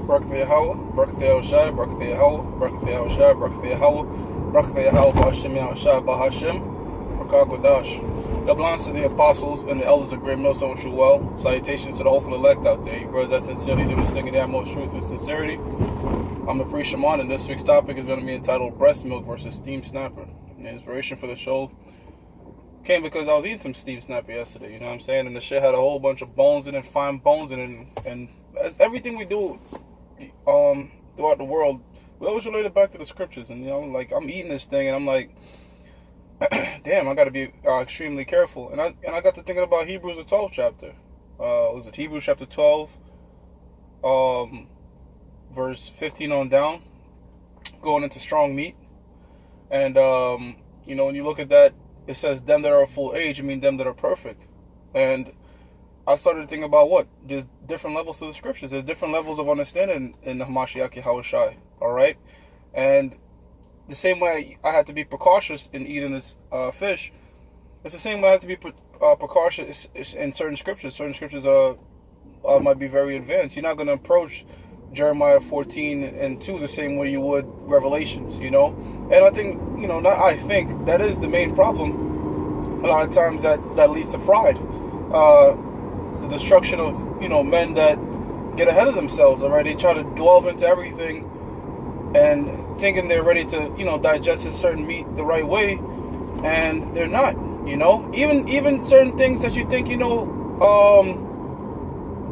Barakatha Yahweh, Barakatha Yahushai, Barakatha Yahweh, Barakatha Yahushai, Barakatha Yahweh, Barakatha Yahweh, Ba'ashem Yahushai, Ba'ashem, Barakat God belongs to the apostles and the elders of Great Millstone True Well. Salutations to the hopeful elect out there. You brothers that sincerely do this thing in the utmost truth and sincerity. I'm the priest Shaman, and this week's topic is going to be entitled Breast Milk versus Steam Snapper. And the inspiration for the show came because I was eating some steam snapper yesterday, you know what I'm saying? And the shit had a whole bunch of bones in it, fine bones in it, and as everything we do throughout the world, we always relate it back to the scriptures. And, you know, like, I'm eating this thing, and I'm like, damn, I got to be extremely careful. And I got to thinking about Hebrews, the 12th chapter. Was it Hebrews chapter 12, verse 15 on down, going into strong meat. And, you know, when you look at that, it says them that are of full age, I mean them that are perfect. And I started thinking about what? There's different levels to the scriptures. There's different levels of understanding in the Hamashiach Yahushai, all right? And the same way I had to be precautious in eating this fish, it's the same way I have to be precautious in certain scriptures. Certain scriptures might be very advanced. You're not going to approach Jeremiah 14:2 the same way you would Revelations, you know? And I think, you know, that is the main problem. A lot of times that leads to pride. The destruction of, you know, men that get ahead of themselves, all right? They try to delve into everything and thinking they're ready to, you know, digest a certain meat the right way, and they're not, you know? Even certain things that you think, you know,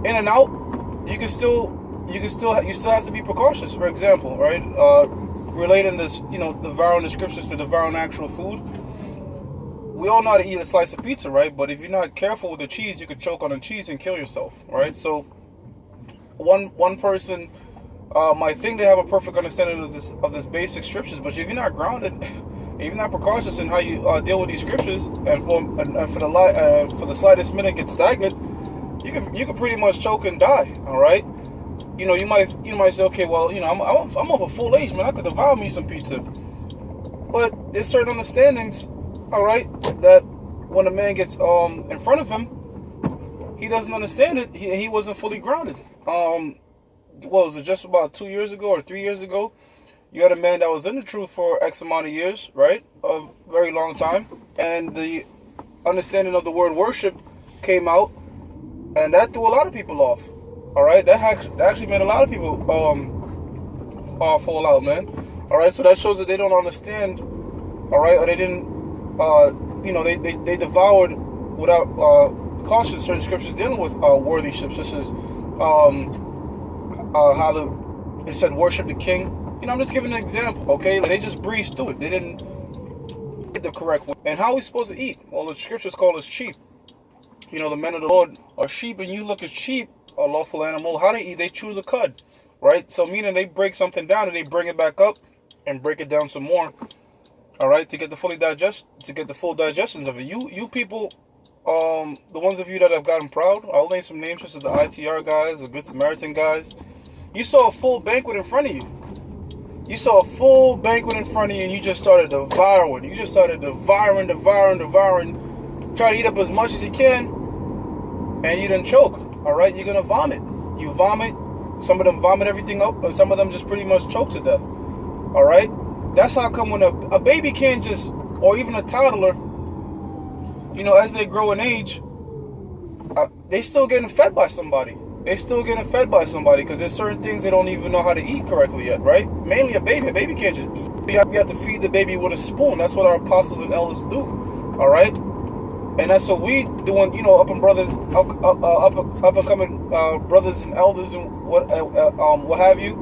in and out, you still have to be precautious. For example, right, relating this, you know, devouring the scriptures to devouring actual food. We all know how to eat a slice of pizza, right? But if you're not careful with the cheese, you could choke on the cheese and kill yourself, right? So one person might think they have a perfect understanding of this basic scriptures, but if you're not grounded, if you're not precautious in how you deal with these scriptures, and for the slightest minute get stagnant, you could pretty much choke and die. All right. You know, you might say, okay, well, you know, I'm of a full age, man. I could devour me some pizza. But there's certain understandings, all right, that when a man gets in front of him, he doesn't understand it. He wasn't fully grounded. What was it, just about 2 years ago or 3 years ago? You had a man that was in the truth for X amount of years, right? A very long time. And the understanding of the word worship came out, and that threw a lot of people off. All right, that actually made a lot of people fall out, man. All right, so that shows that they don't understand. All right, or they didn't, you know, they devoured without caution certain scriptures dealing with worthyship, such as how it said worship the king. You know, I'm just giving an example. Okay, they just breezed through it. They didn't get the correct way. And how are we supposed to eat? Well, the scriptures call us sheep. You know, the men of the Lord are sheep, and you look at sheep, a lawful animal, how they eat, they chew the cud, right? So meaning they break something down and they bring it back up and break it down some more, all right, to get the full digestions of it. You people, the ones of you that have gotten proud, I'll name some names, such as the ITR guys, the Good Samaritan guys. You saw a full banquet in front of you. You saw a full banquet in front of you, and you just started devouring. You just started devouring, try to eat up as much as you can, and you didn't choke. All right, you're gonna vomit. You vomit. Some of them vomit everything up, and some of them just pretty much choke to death. All right, that's how come when a baby can't just, or even a toddler, you know, as they grow in age, they still getting fed by somebody. They still getting fed by somebody because there's certain things they don't even know how to eat correctly yet, right? Mainly a baby. A baby can't just eat. You have to feed the baby with a spoon. That's what our apostles and elders do. All right. And that's what we doing, you know, up and coming brothers and elders and what have you.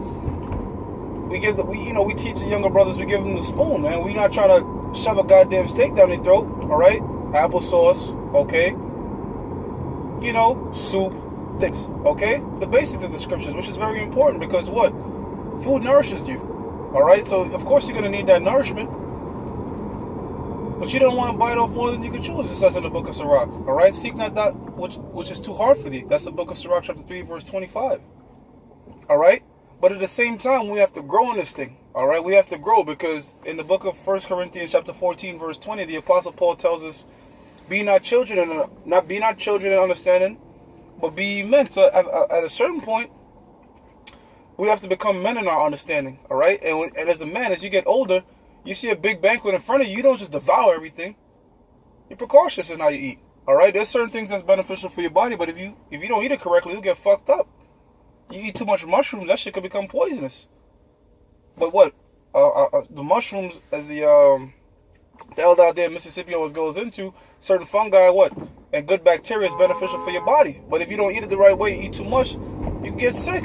We teach the younger brothers. We give them the spoon, man. We're not trying to shove a goddamn steak down their throat. All right, applesauce, okay. You know, soup, things, okay. The basics of the scriptures, which is very important because what? Food nourishes you. All right, so of course you're gonna need that nourishment. But you don't want to bite off more than you can chew, as it says in the book of Sirach. All right? Seek not that which is too hard for thee. That's the book of Sirach, chapter 3, verse 25. All right? But at the same time, we have to grow in this thing. All right? We have to grow because in the book of 1 Corinthians, chapter 14, verse 20, the Apostle Paul tells us, be not children in understanding, but be men. So at a certain point, we have to become men in our understanding, all right? And as a man, as you get older, you see a big banquet in front of you, you don't just devour everything. You're precautious in how you eat, all right? There's certain things that's beneficial for your body, but if you don't eat it correctly, you'll get fucked up. You eat too much mushrooms, that shit could become poisonous. But what? The mushrooms, as the elder out there in Mississippi always goes into, certain fungi, and good bacteria is beneficial for your body. But if you don't eat it the right way, you eat too much, you get sick.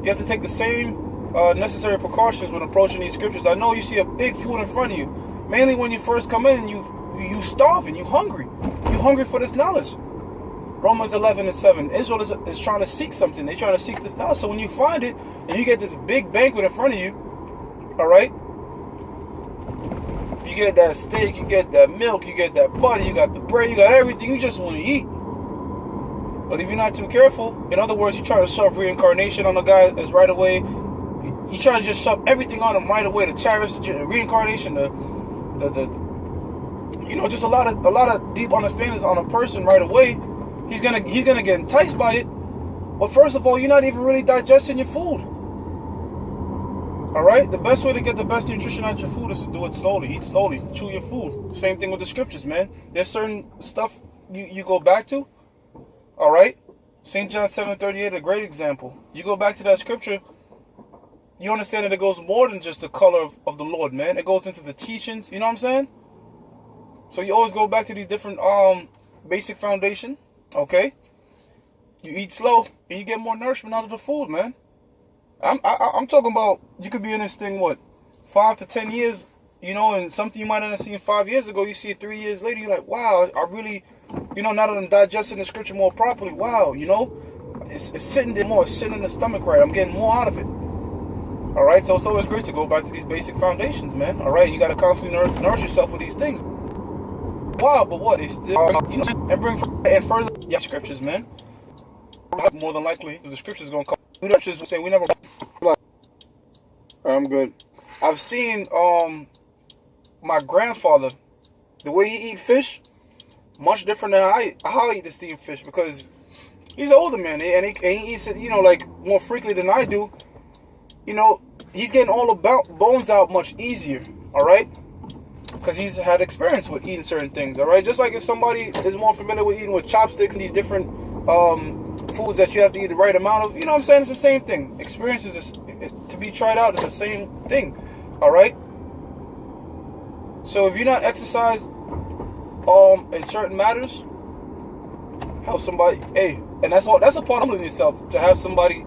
You have to take the same necessary precautions when approaching these scriptures. I know you see a big food in front of you, mainly when you first come in and you starving, you hungry. You hungry for this knowledge. Romans 11:7. Israel is trying to seek something. They're trying to seek this knowledge. So when you find it and you get this big banquet in front of you, all right, you get that steak, you get that milk, you get that butter, you got the bread, you got everything. You just want to eat. But if you're not too careful, in other words, you try to shove reincarnation on a guy that's right away. You try to just shove everything on him right away. The chariots, the reincarnation, just a lot of deep understandings on a person right away. He's gonna get enticed by it. But first of all, you're not even really digesting your food. All right, the best way to get the best nutrition out of your food is to do it slowly. Eat slowly. Chew your food. Same thing with the scriptures, man. There's certain stuff you go back to. All right, St. John 7:38, a great example. You go back to that scripture, you understand that it goes more than just the color of the Lord, man. It goes into the teachings. You know what I'm saying? So you always go back to these different basic foundation. Okay, you eat slow and you get more nourishment out of the food, man. I'm talking about you could be in this thing 5 to 10 years, and something you might not have seen 5 years ago, you see it 3 years later. You're like, wow, I really, now that I'm digesting the scripture more properly, wow, it's sitting there more, it's sitting in the stomach right. I'm getting more out of it. All right, so it's always great to go back to these basic foundations, man. All right, you got to constantly nourish yourself with these things. Wow, but what? They still, and bring and further scriptures, man. More than likely, the scriptures going to come. The scriptures will say we never. I'm good. I've seen my grandfather, the way he eat fish, much different than how I eat the steamed fish, because he's an older man and he eats it, like more frequently than I do. He's getting all the bones out much easier. All right. Because he's had experience with eating certain things, all right? Just like if somebody is more familiar with eating with chopsticks and these different foods that you have to eat the right amount of, you know what I'm saying? It's the same thing. Experience is to be tried out. It's the same thing, all right? So if you're not exercise in certain matters, help somebody, and that's a part of humbling yourself, to have somebody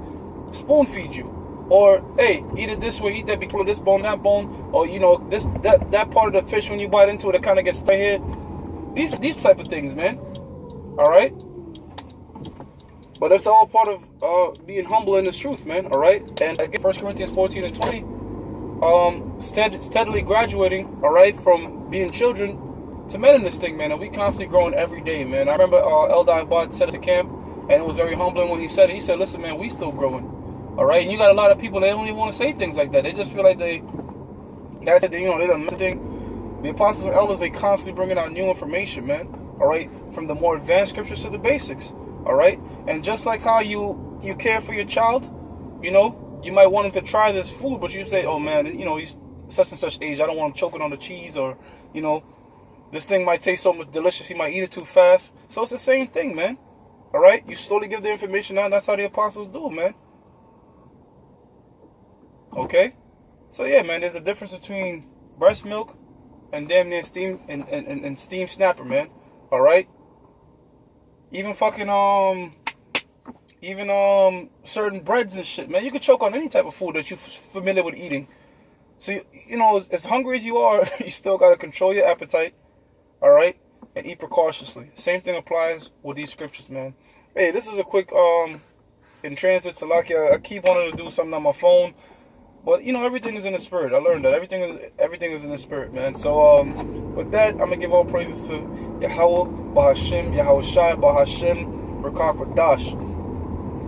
spoon feed you. Or, eat it this way, eat that because of this bone, that bone, or, that part of the fish, when you bite into it, it kind of gets stuck here. These type of things, man. All right? But that's all part of being humble in this truth, man. All right? And again, 1 Corinthians 14 and 20, steadily graduating, all right, from being children to men in this thing, man. And we constantly growing every day, man. I remember Elder Ibad said at the camp, and it was very humbling when he said, listen, man, we still growing. All right, and you got a lot of people, they don't even want to say things like that. They just feel like they don't think. The apostles and elders, they constantly bringing out new information, man. All right, from the more advanced scriptures to the basics. All right, and just like how you care for your child, you might want him to try this food, but you say, oh man, he's such and such age, I don't want him choking on the cheese, or this thing might taste so much delicious, he might eat it too fast. So it's the same thing, man. All right, you slowly give the information out. That's how the apostles do, man. Okay, so yeah, man, there's a difference between breast milk and damn near steam and steam snapper, man. All right, even certain breads and shit, man. You can choke on any type of food that you're familiar with eating. So as hungry as you are, you still gotta control your appetite. All right, and eat precautiously. Same thing applies with these scriptures, man. Hey, this is a quick in transit. Salakia, I keep wanting to do something on my phone. But everything is in the spirit. I learned that everything is in the spirit, man. So with that, I'm gonna give all praises to Yahweh, Bahashim, Yahweh Shai, Bahashim, Rakak Badash.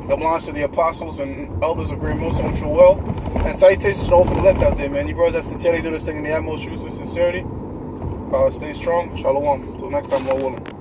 The belongs to the apostles and elders of Great Most and True Well. And salutations to all from the left out there, man. You brothers that sincerely do this thing in the utmost truth and sincerity. Stay strong. Shalom. Until next time, Lord willing.